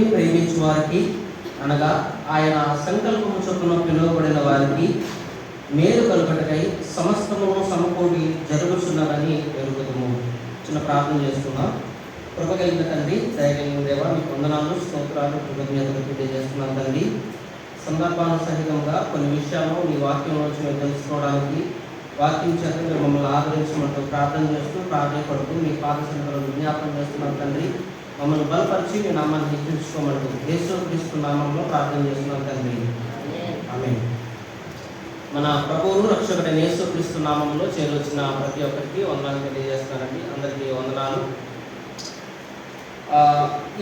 దేవుణ్ణి ప్రేమించు వారికి అనగా ఆయన సంకల్పము చొప్పున పిలువబడిన వారికి మేలు కలుగటకై సమస్తమును సమకూడి జరుగుతున్నదని ఎరుగుదము. చిన్న ప్రార్థన చేస్తున్నాం. కృపగలిగిన తండ్రి, దయగలిగిన దేవా, మీకు వందనాలు, స్తోత్రాలు, కృతజ్ఞతలు తెలియజేస్తున్నాం తండ్రి. సందర్భానుసహితంగా కొన్ని విషయాలు మీ వాక్యం నుంచి మేము తెలుసుకోవడానికి వాక్యం చేత మీరు మమ్మల్ని ఆదరించమంటూ ప్రార్థన చేస్తూ ప్రాధాన్యపడుతూ మీ పాద సన్నిధిలో విజ్ఞాపనం చేస్తున్నాం తండ్రి. మమ్మల్ని బలపరిచి మీ నామాన్ని హెచ్చించుకోమంటూ యేసుక్రీస్తు నామంలో ప్రార్థన చేస్తున్నాం తండ్రి. ఆమేన్. మన ప్రభువును రక్షకుడైన యేసుక్రీస్తు నామంలో చేరొచ్చిన ప్రతి ఒక్కరికి వందనాలు తెలియజేస్తున్నానండి. అందరికీ వందనాలు.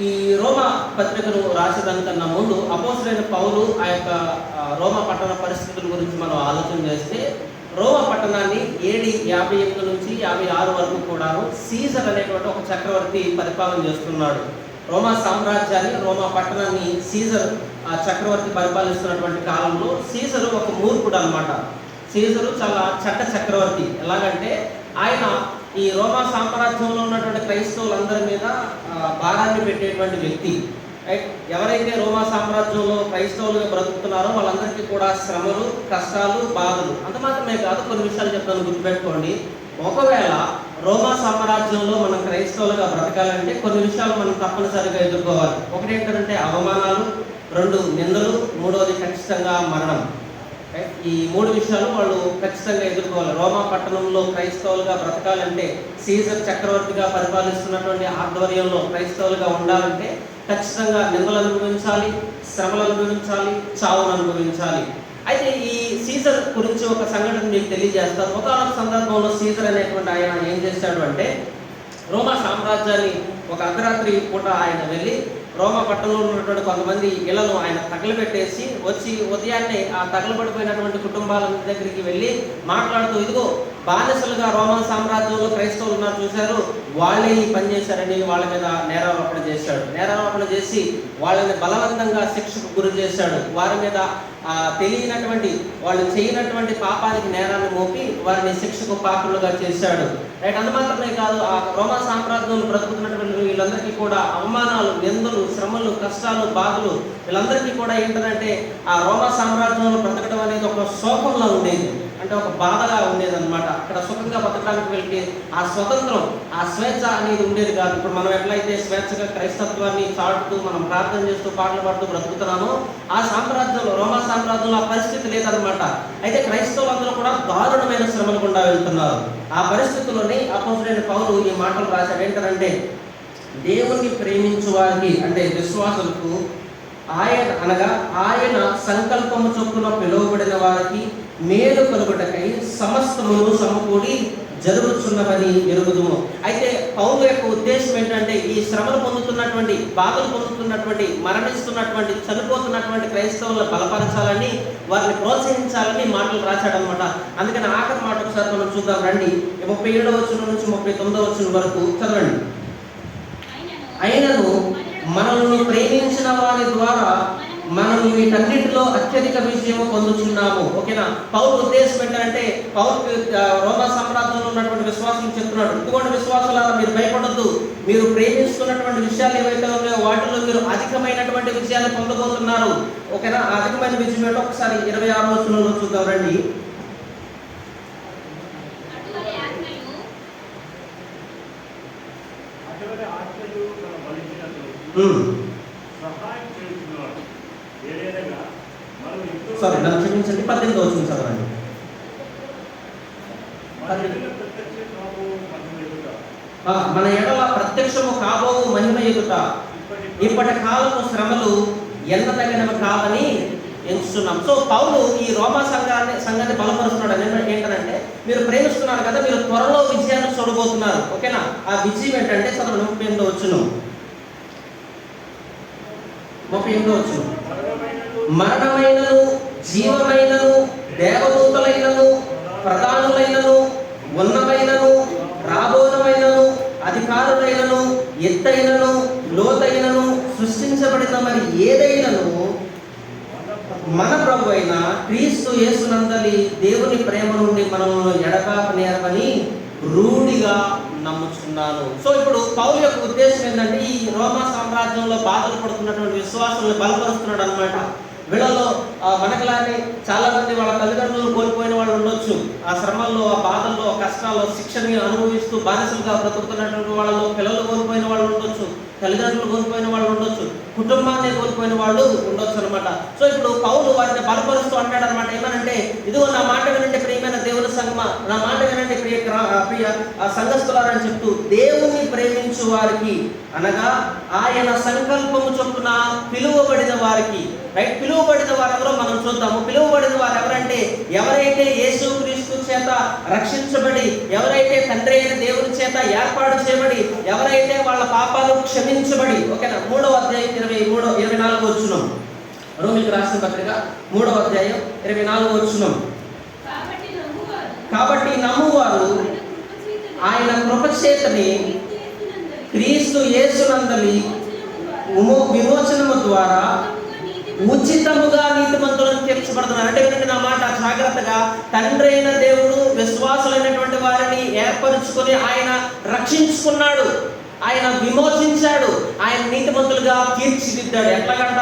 ఈ రోమా పత్రికను రాసేదానికన్నా ముందు అపోస్తలుడైన పౌలు ఆ యొక్క రోమా పట్టణ పరిస్థితుల గురించి మనం ఆలోచన చేస్తే, రోమా పట్టణాన్ని AD 58 నుంచి 56 వరకు కూడాను సీజర్ అనేటువంటి ఒక చక్రవర్తి పరిపాలన చేస్తున్నాడు. రోమా సామ్రాజ్యాన్ని, రోమా పట్టణాన్ని సీజర్ చక్రవర్తి పరిపాలిస్తున్నటువంటి కాలంలో సీజరు ఒక మూర్ఖుడు అనమాట. సీజరు చాలా చెడ్డ చక్రవర్తి. ఎలాగంటే ఆయన ఈ రోమా సామ్రాజ్యంలో ఉన్నటువంటి క్రైస్తవులందరి మీద భారాన్ని పెట్టేటువంటి వ్యక్తి. రైట్. ఎవరైతే రోమా సామ్రాజ్యంలో క్రైస్తవులుగా బ్రతుకుతున్నారో వాళ్ళందరికీ కూడా శ్రమలు, కష్టాలు, బాధలు. అంత మాత్రమే కాదు, కొన్ని విషయాలు చెప్తాను, గుర్తుపెట్టుకోండి. ఒకవేళ రోమా సామ్రాజ్యంలో మనం క్రైస్తవులుగా బ్రతకాలంటే కొన్ని విషయాలు మనం తప్పనిసరిగా ఎదుర్కోవాలి. ఒకటి ఏంటంటే అవమానాలు, 2 నిందలు, 3వది ఖచ్చితంగా మరణం. ఈ 3 విషయాలు వాళ్ళు ఖచ్చితంగా ఎదుర్కోవాలి. రోమా పట్టణంలో క్రైస్తవులుగా బ్రతకాలంటే, సీజర్ చక్రవర్తిగా పరిపాలిస్తున్నటువంటి ఆధ్వర్యంలో క్రైస్తవులుగా ఉండాలంటే ఖచ్చితంగా నిందలు అనుభవించాలి, శ్రమలు అనుభవించాలి, చావును అనుభవించాలి. అయితే ఈ సీజర్ గురించి ఒక సంఘటన మీకు తెలియజేస్తారు. ఒకనొక సందర్భంలో సీజర్ అనేటువంటి ఆయన ఏం చేశాడు అంటే, రోమా సామ్రాజ్యాన్ని ఒక అర్ధరాత్రి పూట ఆయన వెళ్ళి రోమా పట్టణంలో ఉన్నటువంటి కొంతమంది ఇళ్లను ఆయన తగలబెట్టేసి వచ్చి ఉదయాన్నే ఆ తగలబడిపోయినటువంటి కుటుంబాల దగ్గరికి వెళ్ళి మాట్లాడుతూ, ఇదిగో బానిసలుగా రోమా సామ్రాజ్యంలో క్రైస్తవులు ఉన్నారు చూశారు, వాళ్ళే ఈ పని చేశారని వాళ్ళ మీద నేరారోపణ చేశాడు. నేరారోపణ చేసి వాళ్ళని బలవంతంగా శిక్షకు గురి చేశాడు. వారి మీద తెలియనటువంటి, వాళ్ళు చేయనటువంటి పాపానికి నేరాన్ని మోపి వారిని శిక్షకు పాత్రులుగా చేశాడు. రైట్. అంత మాత్రమే కాదు, ఆ రోమా సామ్రాజ్యంలో బ్రతుకుతున్నటువంటి వీళ్ళందరికీ కూడా అవమానాలు, నిందలు, శ్రమలు, కష్టాలు, బాధలు, వీళ్ళందరికీ కూడా ఏంటంటే ఆ రోమా సామ్రాజ్యంలో బ్రతకడం అనేది ఒక శోకంలో ఉండేది. అంటే ఒక బాధగా ఉండేది అనమాట. అక్కడ సుఖంగా బతకడానికి వెళ్తే ఆ స్వతంత్రం, ఆ స్వేచ్ఛ అనేది ఉండేది కాదు. ఇప్పుడు మనం ఎట్లయితే స్వేచ్ఛగా క్రైస్తత్వాన్ని చాటుతూ మనం ప్రార్థన చేస్తూ పాటలు పాడుతూ బ్రతుకుతున్నామో, ఆ సామ్రాజ్యంలో, రోమా సామ్రాజ్యంలో ఆ పరిస్థితి లేదనమాట. అయితే క్రైస్తవులందరూ కూడా దారుణమైన శ్రమలు గుండా వెళ్తున్నారు. ఆ పరిస్థితుల్లోనే అపోస్తలుడైన పౌలు ఈ మాటలు రాశాడు. ఏంటంటే, దేవుణ్ణి ప్రేమించు వారికి, అంటే విశ్వాసులకు ఆయన సంకల్పము చొప్పున పిలువబడిన వారికి మేలు కలుగుటకై సమస్తమును సమకూడి జరుగుతున్నవని ఎరుగుదుము. అయితే పౌలు యొక్క ఉద్దేశం ఏంటంటే, ఈ శ్రమలు పొందుతున్నటువంటి, బాధలు పొందుతున్నటువంటి, మరణిస్తున్నటువంటి, చనిపోతున్నటువంటి క్రైస్తవులను బలపరచాలని, వారిని ప్రోత్సహించాలని మాటలు రాశాడనమాట. అందుకని ఆఖరి మాట ఒకసారి మనం చూద్దాం రండి. 37వ వచనం నుంచి 39వ వచనం వరకు చదవండి. ఆయనను మనల్ని ప్రేమించిన వారి ద్వారా మనం వీటన్నిటిలో అత్యధిక విజయము పొందుతున్నాము. ఓకేనా. పౌలు ఉద్దేశం ఏంటంటే, పౌలు రోమా సామ్రాజ్యంలో ఉన్నటువంటి విశ్వాసం చెప్తున్నాడు, ఇటువంటి విశ్వాసాలను మీరు భయపడద్దు, మీరు ప్రేమిస్తున్నటువంటి విషయాలు ఏవైతే ఉన్నాయో వాటిలో మీరు అధికమైనటువంటి విజయాన్ని పొందబోతున్నారు. ఓకేనా. అధికమైన విజయం ఏంటో ఒకసారి 26వ వచనంలో చూద్దాం రండి. సారీ, నన్ను క్షమించండి, 18వ వచనం చదవండి. మన ఎడల ప్రత్యక్షము కాబోవు మహిమ ఎదుట ఇప్పటి కాలము శ్రమలు ఎన్నదగినవి కావని ఎంచుతున్నాం. సో పౌలు ఈ రోమా సంఘాన్ని బలపరుస్తున్నాడు. ఏంటంటే, మీరు ప్రేమిస్తున్నారు కదా, మీరు త్వరలో విజయాన్ని చూడబోతున్నారు. ఓకేనా. ఆ విజయం ఏంటంటే చదవండి, 38వ వచనం. 38వ వచనం. మరణమైనను, జీవమైనను, దేవదూతలైనను, ప్రధానులైనను, ఉన్నమైనను, రాబోనమైనను, అధికారులైనను, ఎత్తైనను, లోతైనను, సృష్టించబడిన మరి ఏదైనను మన ప్రభు అయిన క్రీస్తు యేసునందలి దేవుని ప్రేమ నుండి మనల్ని ఎడబాపనేరమని రూఢిగా నమ్ముచున్నాను. సో ఇప్పుడు పౌలు యొక్క ఉద్దేశం ఏంటంటే ఈ రోమా సామ్రాజ్యంలో బాధలు పడుతున్నటువంటి విశ్వాసులను బలపరుస్తున్నాడు అనమాట. వీళ్ళలో మనకులానే చాలా మంది వాళ్ళ తల్లిదండ్రులను కోల్పోయిన వాళ్ళు ఉండొచ్చు. ఆ శ్రమల్లో, ఆ బాధల్లో, కష్టాల్లో, శిక్షని అనుభవిస్తూ బానిసలుగా బ్రతుకుతున్నటువంటి వాళ్ళలో పిల్లలు కోల్పోయిన వాళ్ళు ఉండొచ్చు, తల్లిదండ్రులు కోల్పోయిన వాళ్ళు ఉండొచ్చు, కుటుంబాన్ని కోల్పోయిన వాళ్ళు ఉండొచ్చు అనమాట. సో ఇప్పుడు పౌలు వారిని బలపరుస్తూ అంటాడు అనమాట. ఏమనంటే, ఇదిగో నా మాట వినండి ప్రియమైన దేవుని సంగమా, నా మాట వినండి ప్రియ సంఘస్థులారని చెప్తూ, దేవుణ్ణి ప్రేమించు వారికి అనగా ఆయన సంకల్పము చొప్పున పిలువబడిన వారికి, రైట్, పిలువబడిన వారు ఎవరో మనం చూద్దాము. పిలువబడిన వారు ఎవరంటే, ఎవరైతే యేసుక్రీస్తు చేత రక్షించబడి, ఎవరైతే తండ్రి అయిన దేవుని చేత ఏర్పాటు చేయబడి, ఎవరైతే వాళ్ళ పాపాలు క్షమించబడి, ఓకేనా. 3వ అధ్యాయం 24వ వచనం, రోమీయులకు రాసిన పత్రిక 3వ అధ్యాయం 24వ వచనం. కాబట్టి నమ్మువారు ఆయన కృపచేతని క్రీస్తు యేసునందలి విమోచనము ద్వారా ఉచితముగా నీతిమంతులను తీర్చబడుతున్నారు. అంటే వినండి నా మాట జాగ్రత్తగా. తండ్రి అయిన దేవుడు విశ్వాసులైనటువంటి వారిని ఏర్పరుచుకొని ఆయన రక్షించుకున్నాడు, ఆయన విమోచించాడు, ఆయన నీతిమంతులుగా తీర్చిదిద్దాడు. ఎట్లాగంట?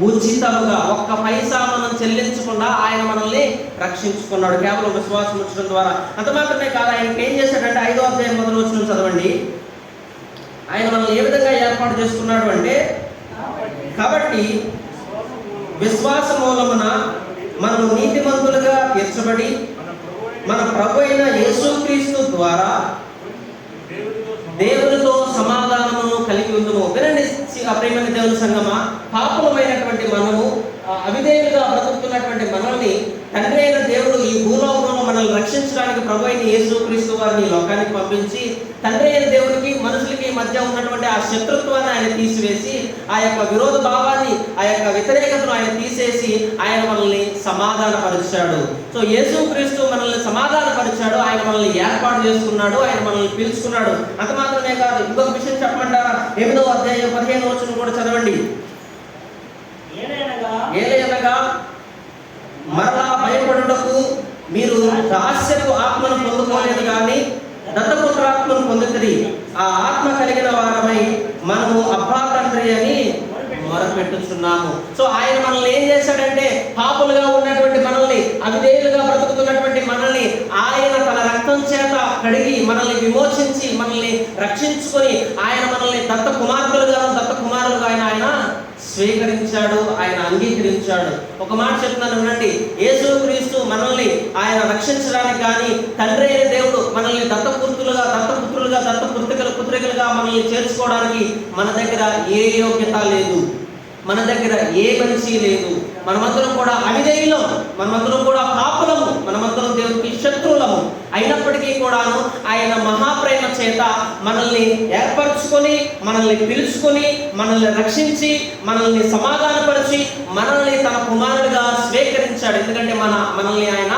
ఉచితముగా, ఒక్క పైసా మనం చెల్లించకుండా ఆయన మనల్ని రక్షించుకున్నాడు కేవలం విశ్వాసం ఉంచడం ద్వారా. అంత మాత్రమే కాదు, ఆయన ఏం చేశాడంటే 5వ అధ్యాయం 1వ వచనం చదవండి. ఆయన మనల్ని ఏ విధంగా ఏర్పాటు చేసుకున్నాడు అంటే, కాబట్టి విశ్వాస మూలమున మనము నీతిమంతులుగా తీర్చబడి మన ప్రభు అయిన యేసుక్రీస్తు ద్వారా దేవునితో సమాధానము కలిగి ఉందుము. వినండి ప్రియమైన దేవుని సంగమా, పాపులమైనటువంటి మనము, అవిధేయులుగా బ్రతుకుతున్నటువంటి మనల్ని తండ్రి అయిన దేవుడు ఈ భూలోకంలో మనల్ని రక్షించడానికి ప్రభు అయిన యేసుక్రీస్తు వారిని లోకానికి పంపించి, తండ్రి అయిన దేవుడికి మనుషులకి మధ్య ఉన్నటువంటి ఆ శత్రుత్వాన్ని ఆయన తీసివేసి, ఆ యొక్క విరోధ భావాన్ని, ఆ యొక్క వ్యతిరేకతను ఆయన తీసేసి ఆయన మనల్ని సమాధానపరిచాడు. సో యేసుక్రీస్తు మనల్ని సమాధానపరిచాడు, ఆయన మనల్ని ఏర్పాటు చేసుకున్నాడు, ఆయన మనల్ని పిలుచుకున్నాడు. అంత మాత్రమే కాదు, ఇంకొక విషయం చెప్పమంటారా? 8వ అధ్యాయం 15వ వచనం కూడా చదవండి. ఏలయనగా మరలా భయపడుటకు మీరు దాస్యపు ఆత్మను పొందుకోలేదు కానీ దత్తపుత్రాత్మను పొందుతుంది. ఆ ఆత్మ కలిగిన వారమై మనము అబ్బా తండ్రి అని మొరపెట్టుచున్నాము. సో ఆయన మనల్ని ఏం చేశాడంటే, పాపులుగా ఉన్నటువంటి మనల్ని, అవిధేయులుగా బ్రతుకుతున్నటువంటి మనల్ని ఆయన తన రక్తం చేత కడిగి మనల్ని విమోచించి మనల్ని రక్షించుకొని ఆయన మనల్ని దత్త కుమారులుగా ఆయన స్వీకరించాడు, ఆయన అంగీకరించాడు. ఒక మాట చెప్తున్నాను వినండి. యేసుక్రీస్తు మనల్ని ఆయన రక్షించడానికి కానీ, తండ్రి అయిన దేవుడు మనల్ని దత్తపుత్రులుగా పుత్రికలుగా మనల్ని చేర్చుకోవడానికి మన దగ్గర ఏ యోగ్యత లేదు, మన దగ్గర ఏ మనిషి లేదు. మనమందరం కూడా అవిధేయులం, మనమందరం కూడా పాపులము, మనమందరం దేవుడికి శత్రువులము. అయినప్పటికీ కూడాను ఆయన మహాప్రేమ చేత మనల్ని ఏర్పరచుకొని, మనల్ని పిలుచుకొని, మనల్ని రక్షించి, మనల్ని సమాధానపరిచి, మనల్ని తన కుమారుడిగా స్వీకరించాడు. ఎందుకంటే మనల్ని ఆయన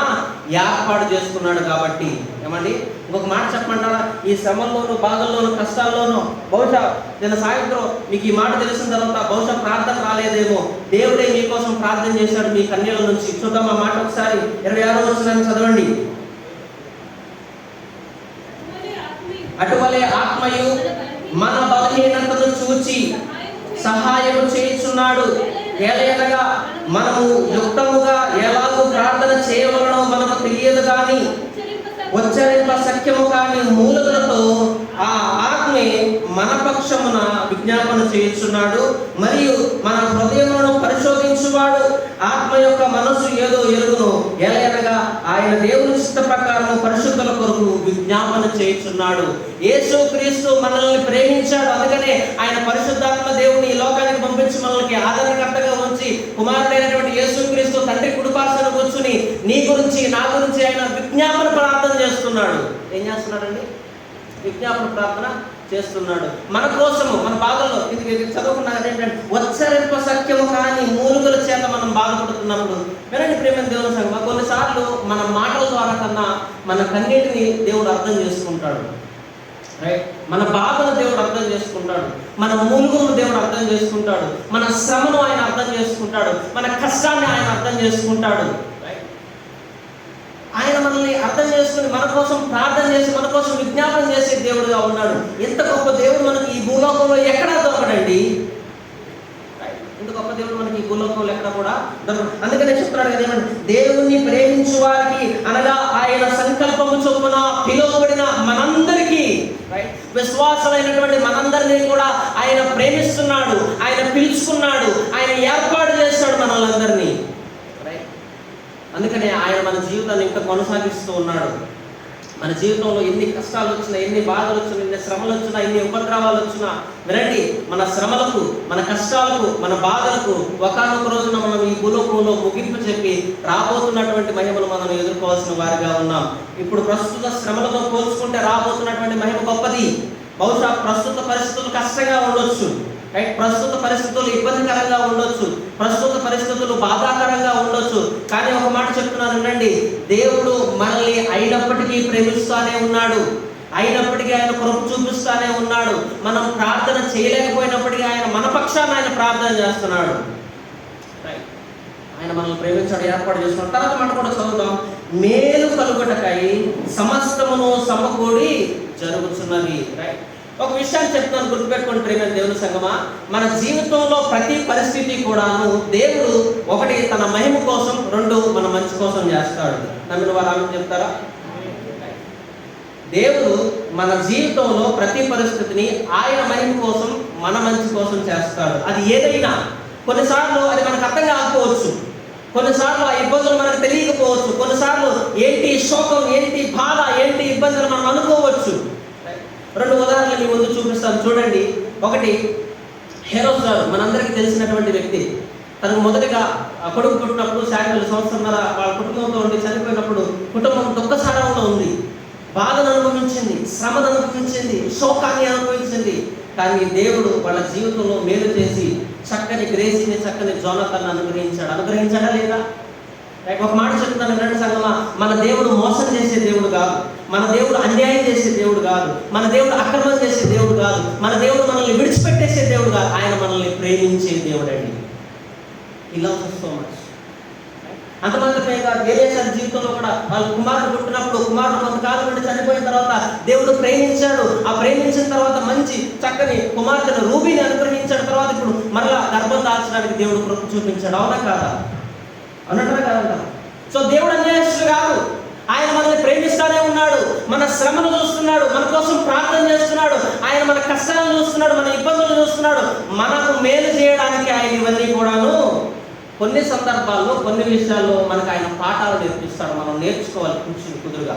ఏర్పాటు చేసుకున్నాడు కాబట్టి. ఏమండి, ఇంకొక మాట చెప్పమంటారా? ఈ శ్రమంలోనూ, బాధల్లోనూ, కష్టాల్లోనూ బహుశా నిన్న సాయంత్రం మీకు ఈ మాట తెలిసిన తర్వాత బహుశా ప్రార్థన రాలేదేమో, దేవుడే మీకోసం ప్రార్థన చేశాడు మీ కన్యల నుంచి. చూద్దాం ఆ మాట ఒకసారి. 26వ వచనాన్ని చదవండి. అటువలే ఆత్మయు మన బలహీనతను చూచి సహాయం చేయుచున్నాడు. ఏలయనగా మనము యుక్తముగా ఎలాగూ ప్రార్థన చేయవలనో మనకు తెలియదు కానీ ఉచ్చరింప సఖ్యము కాని మూలుగులతో ఆ ఆత్మే మన పక్షమున విజ్ఞాపన చేయుచున్నాడు. మరియు మన హృదయములను పరిశోధించువాడు ఆత్మ యొక్క మనసు ఏదో ఎరుగును. ఎలయనగా ఆయన దేవుని చిత్త ప్రకారం పరిశుద్ధుల కొరకు విజ్ఞాపన చేయుచున్నాడు. యేసుక్రీస్తు మనల్ని ప్రేమించాడు, అందుకనే ఆయన పరిశుద్ధాత్మ దేవుని ఈ లోకానికి పంపించి మనల్ని ఆదరణకర్తగా ఉంచి, కుమారుడైనటువంటి యేసుక్రీస్తు తండ్రి కుడిపార్శ్వన కూర్చుని నీ గురించి, నా గురించి ఆయన విజ్ఞాపన ప్రార్థన చేస్తున్నాడు. ఏం చేస్తున్నాడండి? విజ్ఞాపన ప్రార్థన చేస్తున్నాడు మన కోసము, మన బాధల్లో. ఇది చదువుకున్నారు ఏంటంటే, ఉచ్చరింప సఖ్యము కానీ మూలుగుల చేత మనం బాధపడుతున్నప్పుడు. వినండి ప్రేమ దేవుని సంగమా, కొన్నిసార్లు మన మాటల ద్వారా కన్నా మన కన్నీటిని దేవుడు అర్థం చేసుకుంటాడు. రైట్, మన బాధను దేవుడు అర్థం చేసుకుంటాడు, మన మూలుగును దేవుడు అర్థం చేసుకుంటాడు, మన శ్రమను ఆయన అర్థం చేసుకుంటాడు, మన కష్టాన్ని ఆయన అర్థం చేసుకుంటాడు. ఆయన మనల్ని అర్థం చేసుకుని మన కోసం ప్రార్థన చేసి మన కోసం విజ్ఞాపన చేసే దేవుడుగా ఉన్నాడు. ఎంత గొప్ప దేవుడు మనకి ఈ భూలోకంలో ఎక్కడా దొరకడండి. ఇంత గొప్ప దేవుడు మనకి ఈ భూలోకంలో ఎక్కడ కూడా దొరకడు. అందుకనే చెప్తున్నాడు కదా, ఏమంటే దేవుణ్ణి ప్రేమించు వారికి, అనగా ఆయన సంకల్పము చొప్పున పిలువబడిన మనందరికీ, విశ్వాసమైనటువంటి మనందరినీ కూడా ఆయన ప్రేమిస్తున్నాడు, ఆయన పిలుచుకున్నాడు, ఆయన ఏర్పాటు చేస్తాడు మనల్ని. అందుకనే ఆయన మన జీవితాన్ని ఇంకా కొనసాగిస్తూ ఉన్నాడు. మన జీవితంలో ఎన్ని కష్టాలు వచ్చినా, ఎన్ని బాధలు వచ్చినా, ఎన్ని శ్రమలు వచ్చినా, ఎన్ని ఉపద్రవాలు వచ్చినా, వినండి, మన శ్రమలకు, మన కష్టాలకు, మన బాధలకు ఒకానొక రోజున మనం ఈ భూలోకంలో ముగింపు చెప్పి రాబోతున్నటువంటి మహిమలు మనం ఎదుర్కోవాల్సిన వారిగా ఉన్నాం. ఇప్పుడు ప్రస్తుత శ్రమలతో పోల్చుకుంటే రాబోతున్నటువంటి మహిమ గొప్పది. బహుశా ప్రస్తుత పరిస్థితులు కష్టంగా ఉండొచ్చు, ప్రస్తుత పరిస్థితులు ఇబ్బందికరంగా ఉండొచ్చు, ప్రస్తుత పరిస్థితులు బాధాకరంగా ఉండొచ్చు. కానీ ఒక మాట చెప్తున్నాను వినండి, దేవుడు మనల్ని అయినప్పటికీ ప్రేమిస్తానే ఉన్నాడు, అయినప్పటికీ ఆయన కృప చూపిస్తానే ఉన్నాడు. మనం ప్రార్థన చేయలేకపోయినప్పటికీ ఆయన మన పక్షాన ఆయన ప్రార్థన చేస్తున్నాడు. ఆయన మనల్ని ప్రేమించాడు, ఏర్పాటు చేసుకున్నాడు. తర్వాత మాట కూడా చదువుతాం, మేలు కలుగుటకై సమస్తమును సమకూడి జరుగుతున్నది. రైట్, ఒక విషయాన్ని చెప్తున్నాను, గుర్తుపెట్టుకోండి ప్రేమ దేవుని సంగమా. మన జీవితంలో ప్రతి పరిస్థితి కూడాను దేవుడు ఒకటి తన మహిమ కోసం, రెండు మన మంచి కోసం చేస్తాడు. నమ్మిన వారు ఆమె చెప్తారా? దేవుడు మన జీవితంలో ప్రతి పరిస్థితిని ఆయన మహిమ కోసం, మన మంచి కోసం చేస్తాడు. అది ఏదైనా, కొన్నిసార్లు అది మనకు అర్థం కాకపోవచ్చు, కొన్నిసార్లు ఆ ఇబ్బందులు మనకు తెలియకపోవచ్చు, కొన్నిసార్లు ఏంటి శోకం, ఏంటి బాధ, ఏంటి ఇబ్బందులు మనం అనుకోవచ్చు. రెండు ఉదాహరణలు మీ ముందు చూపిస్తాను చూడండి. ఒకటి, హెరోద్ గారు మనందరికీ తెలిసినటువంటి వ్యక్తి. తనకు మొదటిగా కొడుకు పుట్టినప్పుడు శారీరక సంవత్సరంన్నర వాళ్ళ కుటుంబంతో ఉండి చనిపోయినప్పుడు కుటుంబం దుఃఖసారంలో ఉంది, బాధను అనుభవించింది, శ్రమను అనుభవించింది, శోకాన్ని అనుభవించింది. కానీ దేవుడు వాళ్ళ జీవితంలో మేలు చేసి చక్కని గ్రేసీని, చక్కని జోనతాన్ని అనుగ్రహించాడా లేదా? ఒక మాట చెప్తున్నాను వినండి సంగమా, మన దేవుడు మోసం చేసే దేవుడు కాదు, మన దేవుడు అన్యాయం చేసే దేవుడు కాదు, మన దేవుడు అక్రమం చేసే దేవుడు కాదు, మన దేవుడు మనల్ని విడిచిపెట్టేసే దేవుడు కాదు, ఆయన మనల్ని ప్రేమించే దేవుడు అండి. He loves us so much. అంతమంది కాదు, ఏలియా జీవితంలో కూడా వాళ్ళ కుమారుడు పుట్టినప్పుడు కుమారుడు కొంతకాలం నుండి చనిపోయిన తర్వాత దేవుడు ప్రేమించాడు. ఆ ప్రేమించిన తర్వాత మంచి చక్కని కుమార్తెను రూబీని అనుగ్రహించిన తర్వాత ఇప్పుడు మరలా గర్భం దాల్చడానికి దేవుడు కృప చూపించాడు. అవునా కాదా? అన్నట్టుగా కాదంట. సో దేవుడు అన్యాయస్తుడు కాదు, ఆయన మనల్ని ప్రేమిస్తానే ఉన్నాడు, మన శ్రమను చూస్తున్నాడు, మన కోసం ప్రార్థన చేస్తున్నాడు, ఆయన మన కష్టాలను చూస్తున్నాడు, మన ఇబ్బందులు చూస్తున్నాడు, మనకు మేలు చేయడానికి ఆయన ఇవన్నీ కూడాను కొన్ని సందర్భాల్లో, కొన్ని విషయాల్లో మనకు ఆయన పాఠాలు నేర్పిస్తాడు. మనం నేర్చుకోవాలి కూర్చుని కుదురుగా.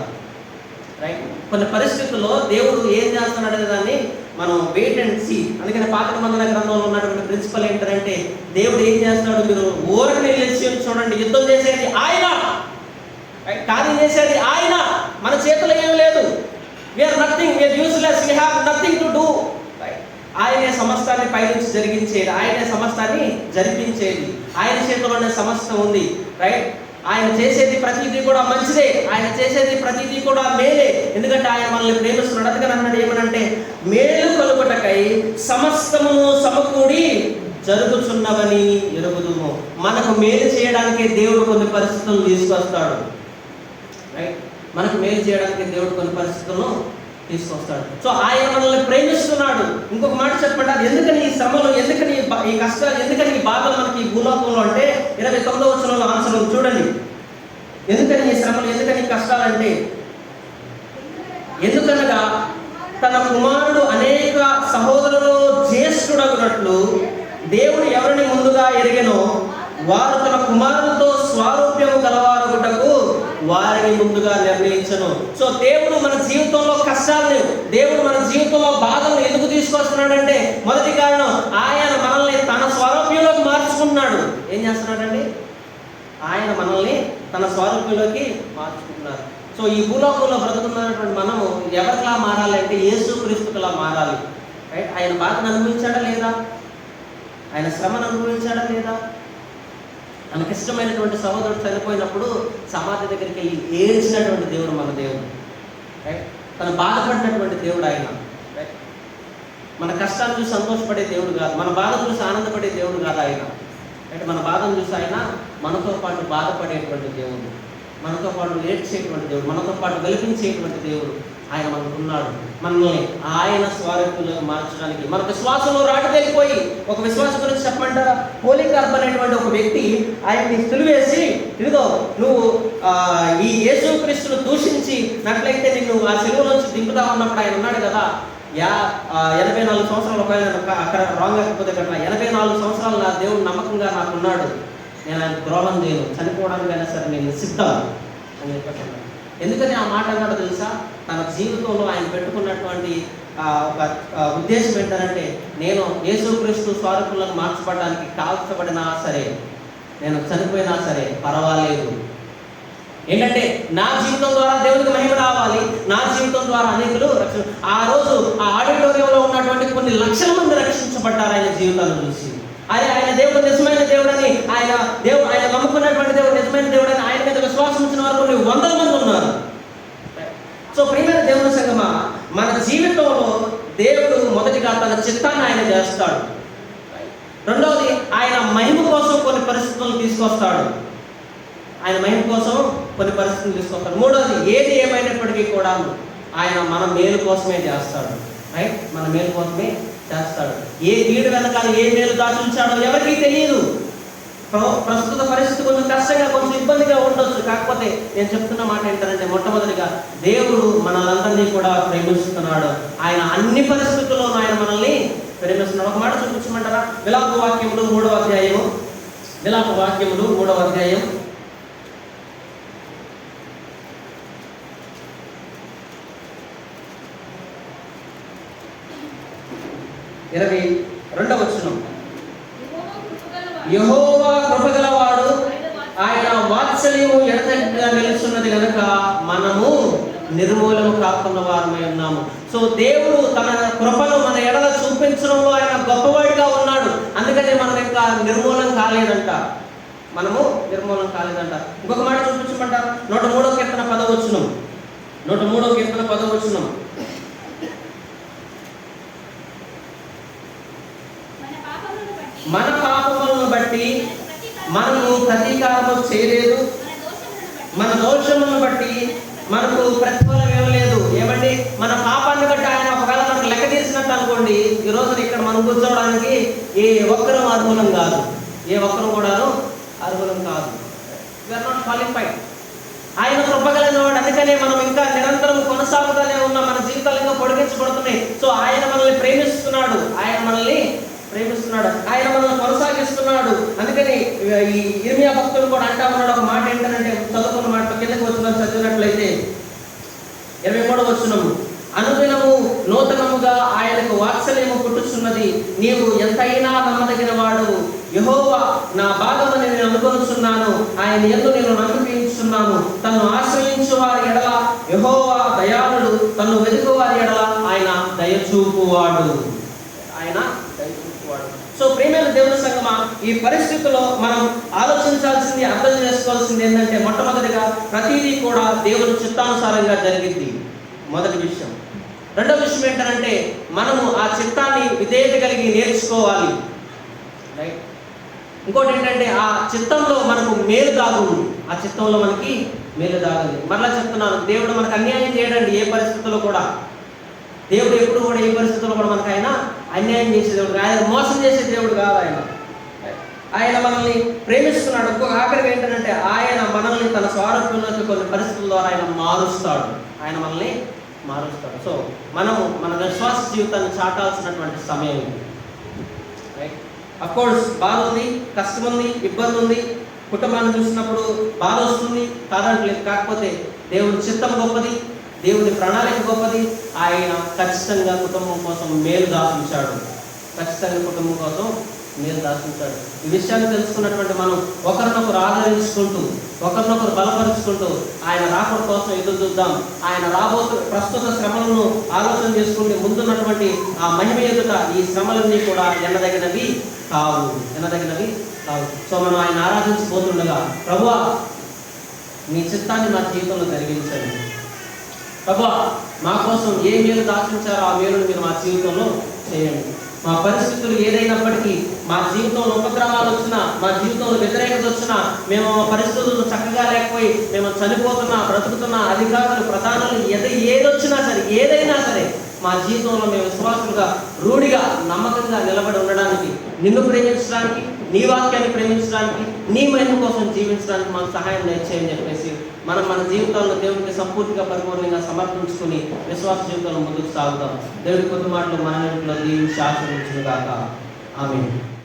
రైట్, కొన్ని పరిస్థితుల్లో దేవుడు ఏం చేస్తున్నాడు అనే దాన్ని మనం వెయిట్ అండ్ సీ. అందుకని పాత నిబంధన గ్రంథంలో ఉన్నటువంటి ప్రిన్సిపల్ ఏంటంటే, దేవుడు ఏం చేస్తాడు, మీరు ఊరకనే నిలిచి చూడండి, యుద్ధం చేసేది ఆయన, కార్యం చేసేది ఆయన, మన చేతిలో ఏం లేదు. We are nothing, we are useless, we have nothing to do. ఆయనే సమస్తాన్ని పైనుంచి జరిగించేది, ఆయనే సమస్తాన్ని జరిపించేది, ఆయన చేతిలోనే సమస్తం ఉంది. రైట్, ఆయన చేసేది ప్రతిదీ కూడా మంచిదే, ఆయన చేసేది ప్రతిదీ కూడా మేలే, ఎందుకంటే ఆయన మనల్ని ప్రేమిస్తున్నాడు. అందుకని అన్నాడు ఏమనంటే, మేలు కలుగుటకై సమస్తమును సమకూడి జరుగుతున్నవని ఎరుగుదుము. మనకు మేలు చేయడానికి దేవుడు కొన్ని పరిస్థితులను తీసుకొస్తాడు. రైట్, మనకు మేలు చేయడానికి దేవుడు కొన్ని పరిస్థితులను తీసుకొస్తాడు. సో ఆయన మనల్ని ప్రేమిస్తున్నాడు. ఇంకొక మాట చెప్పండి, అది ఎందుకని ఈ శ్రమలు, ఎందుకని ఈ కష్టాలు, ఎందుకని ఈ బాధలు మనకి ఈ భూలోకంలో అంటే 29వ వచనంలో ఆన్సర్ చూడండి. ఎందుకని ఈ శ్రమలు, ఎందుకని ఈ కష్టాలు అంటే, ఎందుకనగా తన కుమారుడు అనేక సహోదరులు జ్యేష్ఠుడగునట్లు దేవుడు ఎవరిని ముందుగా ఎరిగెనో వారు తన కుమారులతో స్వారూప్యము గలవారగుటకు వారిని ముందుగా నిర్ణయించను. సో దేవుడు మన జీవితంలో కష్టాలను, దేవుడు మన జీవితంలో బాధలను ఎందుకు తీసుకొస్తున్నాడంటే, మొదటి కారణం ఆయన మనల్ని తన స్వరూపంలోకి మార్చుకుంటున్నాడు. ఏం చేస్తున్నాడండి? ఆయన మనల్ని తన స్వరూపంలోకి మార్చుకుంటున్నారు. సో ఈ భూలోకంలో బ్రతుకున్నటువంటి మనము ఎవరిలా మారాలంటే యేసుక్రీస్తులా మారాలి. రైట్, ఆయన బాధను అనుభవించాడా లేదా? ఆయన శ్రమను అనుభవించాడా లేదా? తనకిష్టమైనటువంటి సహోదరుడు చనిపోయినప్పుడు సమాధి దగ్గరికి వెళ్ళి ఏడ్చినటువంటి దేవుడు మన దేవుడు. రైట్, తను బాధపడినటువంటి దేవుడు ఆయన. రైట్, మన కష్టాన్ని చూసి సంతోషపడే దేవుడు కాదు, మన బాధను చూసి ఆనందపడే దేవుడు కాదు ఆయన. రైట్, మన బాధను చూసి ఆయన మనతో పాటు బాధపడేటువంటి దేవుడు. మనతో పాటు ఏడ్చేటువంటి దేవుడు, మనతో పాటు వెలిపించేటువంటి దేవుడు ఆయన మనకున్నాడు. మనల్ని ఆయన స్వారూప్యంలోకి మార్చడానికి, మన విశ్వాసంలో రాటు తేలిపోయి, ఒక విశ్వాసం గురించి చెప్పమంటారా, పోలీకార్ప్ అనేటువంటి ఒక వ్యక్తి ఆయన్ని సిలువేసి, ఇదిగో నువ్వు ఈ యేసుక్రీస్తును దూషించినట్లయితే నిన్ను ఆ సిలువలోంచి దింపుతా ఉన్నప్పుడు ఆయన ఉన్నాడు కదా, 84 సంవత్సరాలు, ఒకవేళ అక్కడ రాంగ్ కాకపోతే అట్లా 84 సంవత్సరాలు నా దేవుడు నమ్మకంగా నాకున్నాడు, నేను ఆయన ద్రోహం చేయను, చనిపోవడానికైనా సరే నేను సిద్ధం అని చెప్పాను. ఎందుకని ఆ మాట అన్నాడో తెలుసా? తన జీవితంలో ఆయన పెట్టుకున్నటువంటి ఒక ఉద్దేశం ఏంటంటే, నేను యేసుక్రీస్తు స్వరూపంలోకి మార్చబడడానికి కాల్చబడినా సరే, నేను చనిపోయినా సరే పర్వాలేదు. ఏంటంటే నా జీవితం ద్వారా దేవునికి మహిమ రావాలి, నా జీవితం ద్వారా అనేకులు రక్షణ. ఆ రోజు ఆ ఆడిటోరియంలో ఉన్నటువంటి కొన్ని లక్షల మంది రక్షించబడ్డారు ఆయన జీవితాన్ని చూసి. ఆయన దేవుడు నిజమైన దేవుడని, ఆయన నమ్ముకున్నటువంటి దేవుడు నిజమైన దేవుడని, ఆయన మీద విశ్వాసం ఉంచిన వారు కొన్ని 100 మంది ఉన్నారు. సో ప్రియమైన దేవుని సంగమా, మన జీవితంలో దేవుడు మొదటిగా తన చిత్తాన్ని ఆయన చేస్తాడు. రెండవది, ఆయన మహిమ కోసం కొన్ని పరిస్థితులను తీసుకొస్తాడు. ఆయన మహిమ కోసం కొన్ని పరిస్థితులు తీసుకొస్తాడు. మూడవది, ఏది ఏమైనప్పటికీ కూడా ఆయన మన మేలు కోసమే చేస్తాడు. రైట్, మన మేలు కోసమే చేస్తాడు. ఏ కీడు వెనకాల ఏ మేలు దాచి ఉంచాడో ఎవరికీ తెలియదు. ప్రస్తుత పరిస్థితి కొంచెం కష్టంగా, కొంచెం ఇబ్బందిగా ఉండొచ్చు. కాకపోతే నేను చెప్తున్న మాట ఏంటంటే, మొట్టమొదటిగా దేవుడు మనలందరినీ కూడా ప్రేమిస్తున్నాడు. ఆయన అన్ని పరిస్థితుల్లోనూ ఆయన మనల్ని ప్రేమిస్తున్నాడు. ఒక మాట చూపించమంటారా? విలాప వాక్యములు 3వ అధ్యాయము, విలాప వాక్యములు 3వ అధ్యాయం 22వ వచనం. యెహోవా కృపగలవాడు, ఆయన వాత్సల్యము ఎడతెగక నిలుస్తున్నది కనుక మనము నిర్మూలము కాకుండా వారమై ఉన్నాము. సో దేవుడు తన కృపను మన ఎడల చూపించడంలో ఆయన గొప్పవాడిగా ఉన్నాడు. అందుకని మనం ఇంకా నిర్మూలం కాలేదంట, మనము నిర్మూలం కాలేదంట. ఇంకొక మాట చూపించమంటారు? 103వ కీర్తన 10వ వచనం, 103వ కీర్తన 10వ వచనం. మన పాపములను బట్టి మనము ప్రతీకారము చేయలేదు, మన దోషములను బట్టి మనకు ప్రతిఫలం ఇవ్వలేదు. ఏమండి, మన పాపాన్ని బట్టి ఆయన ఒకవేళ మనకు లెక్క తీసినట్టు అనుకోండి, ఈ రోజున ఇక్కడ మనం కూర్చోవడానికి ఏ ఒక్కరూ అర్హులం కాదు, ఏ ఒక్కరు కూడాను అర్హులం కాదు. We are not qualified. ఆయన కృపగలిగిన వాడు. అందుకనే మనం ఇంకా నిరంతరం కొనసాగుతూనే ఉన్నాం, మన జీవితాలు ఇంకా పొడిగించబడుతున్నాయి. సో ఆయన మనల్ని ప్రేమిస్తున్నాడు, ఆయన మనల్ని కొనసాగిస్తున్నాడు. అందుకని ఈ ఇర్మియా భక్తుడు కూడా అంటా ఉన్నాడు ఒక మాట ఏంటంటే, చదువుకున్న మాట కిందకి వచ్చిన చదివినట్లయితే 23వ వచనం, అనుదినము నూతనముగా ఆయనకు వాత్సల్యము పుట్టుచున్నది, నీవు ఎంతైనా నమ్మదగిన వాడు. యెహోవా నా భాగమని నేను అనుకొనుచున్నాను, ఆయన యందు నేను నమ్మకించుచున్నాను. తను ఆశ్రయించు వారి ఎడల యెహోవా దయాళుడు, తను వెతుకు వారి ఎడల ఆయన దయచూపువాడు. సో ప్రియమైన దేవుని సంగమా, ఈ పరిస్థితుల్లో మనం ఆలోచించాల్సింది, అర్థం చేసుకోవాల్సింది ఏంటంటే, మొట్టమొదటిగా ప్రతిదీ కూడా దేవుని చిత్తానుసారంగా జరిగింది, మొదటి విషయం. రెండవ విషయం ఏంటంటే, మనము ఆ చిత్తాన్ని విధేయత కలిగి నేర్చుకోవాలి. రైట్. ఇంకోటి ఏంటంటే, ఆ చిత్తంలో మనకు మేలు దాగుంది, ఆ చిత్తంలో మనకి మేలు దాగుంది. మరలా చెప్తున్నాను, దేవుడు మనకు అన్యాయం చేయడండి ఏ పరిస్థితుల్లో కూడా. దేవుడు ఎప్పుడు కూడా ఏ పరిస్థితుల్లో కూడా మనకు ఆయన అన్యాయం చేసే దేవుడు, ఆయన మోసం చేసే దేవుడు కాదు. ఆయన మనల్ని ప్రేమిస్తున్నాడు. ఇంకొక ఆఖరికి ఏంటంటే, ఆయన మనల్ని తన స్వారూప్యంలోకి కొన్ని పరిస్థితుల ద్వారా ఆయన మారుస్తాడు, ఆయన మనల్ని మారుస్తాడు. సో మనము మన విశ్వాస జీవితాన్ని చాటాల్సినటువంటి సమయం ఇది. రైట్. అఫ్కోర్స్ బాధ ఉంది, కష్టం ఉంది, ఇబ్బంది ఉంది, కుటుంబాన్ని చూసినప్పుడు బాధ వస్తుంది, కాదంటలేదు. కాకపోతే దేవుని చిత్తం గొప్పది, దేవుని ప్రణాళిక గొప్పది. ఆయన ఖచ్చితంగా కుటుంబం కోసం మేలు దాచుంచాడు, ఖచ్చితంగా కుటుంబం కోసం మేలు దాచుంచాడు. ఈ విషయాన్ని తెలుసుకున్నటువంటి మనం ఒకరినొకరు ఆదరించుకుంటూ, ఒకరినొకరు బలపరుచుకుంటూ ఆయన రాకడ కోసం ఎదురు చూద్దాం. ఆయన ప్రస్తుత శ్రమలను ఆలోచన చేసుకుంటే ముందున్నటువంటి ఆ మహిమ ఎదుట ఈ శ్రమలన్నీ కూడా ఎన్నదగినవి కావు. సో మనం ఆయన ఆరాధించిపోతుండగా, ప్రభువా నీ చిత్తాన్ని నా జీవితంలో జరిగించండి, ప్రభువా మా కోసం ఏ మేలు దాచించారో ఆ మేలును మీరు మా జీవితంలో చేయండి. మా పరిస్థితులు ఏదైనప్పటికీ, మా జీవితంలో ఉపద్రవాలు వచ్చినా, మా జీవితంలో వ్యతిరేకత వచ్చినా, మేము మా పరిస్థితులు చక్కగా లేకపోయి మేము చనిపోతున్నా, బ్రతుకుతున్నా, అధికారులు, ప్రధానులు ఏదొచ్చినా సరే, ఏదైనా సరే మా జీవితంలో మేము విశ్వాసులుగా, రూఢిగా, నమ్మకంగా నిలబడి ఉండడానికి, నిన్ను ప్రేమించడానికి, నీ వాక్యాన్ని ప్రేమించడానికి, నీ మహిమ కోసం జీవించడానికి మాకు సహాయం దయచేయని చెప్పేసి మన జీవితాల్లో దేవునికి సంపూర్తిగా పరిపూర్ణంగా సమర్పించుకుని విశ్వాస జీవితంలో ముందుకు సాగుతాం. దేవుడి కొద్ది మాటలు మన ఇంట్లో దీవించి ఆశీర్వదించును గాక. ఆమేన్.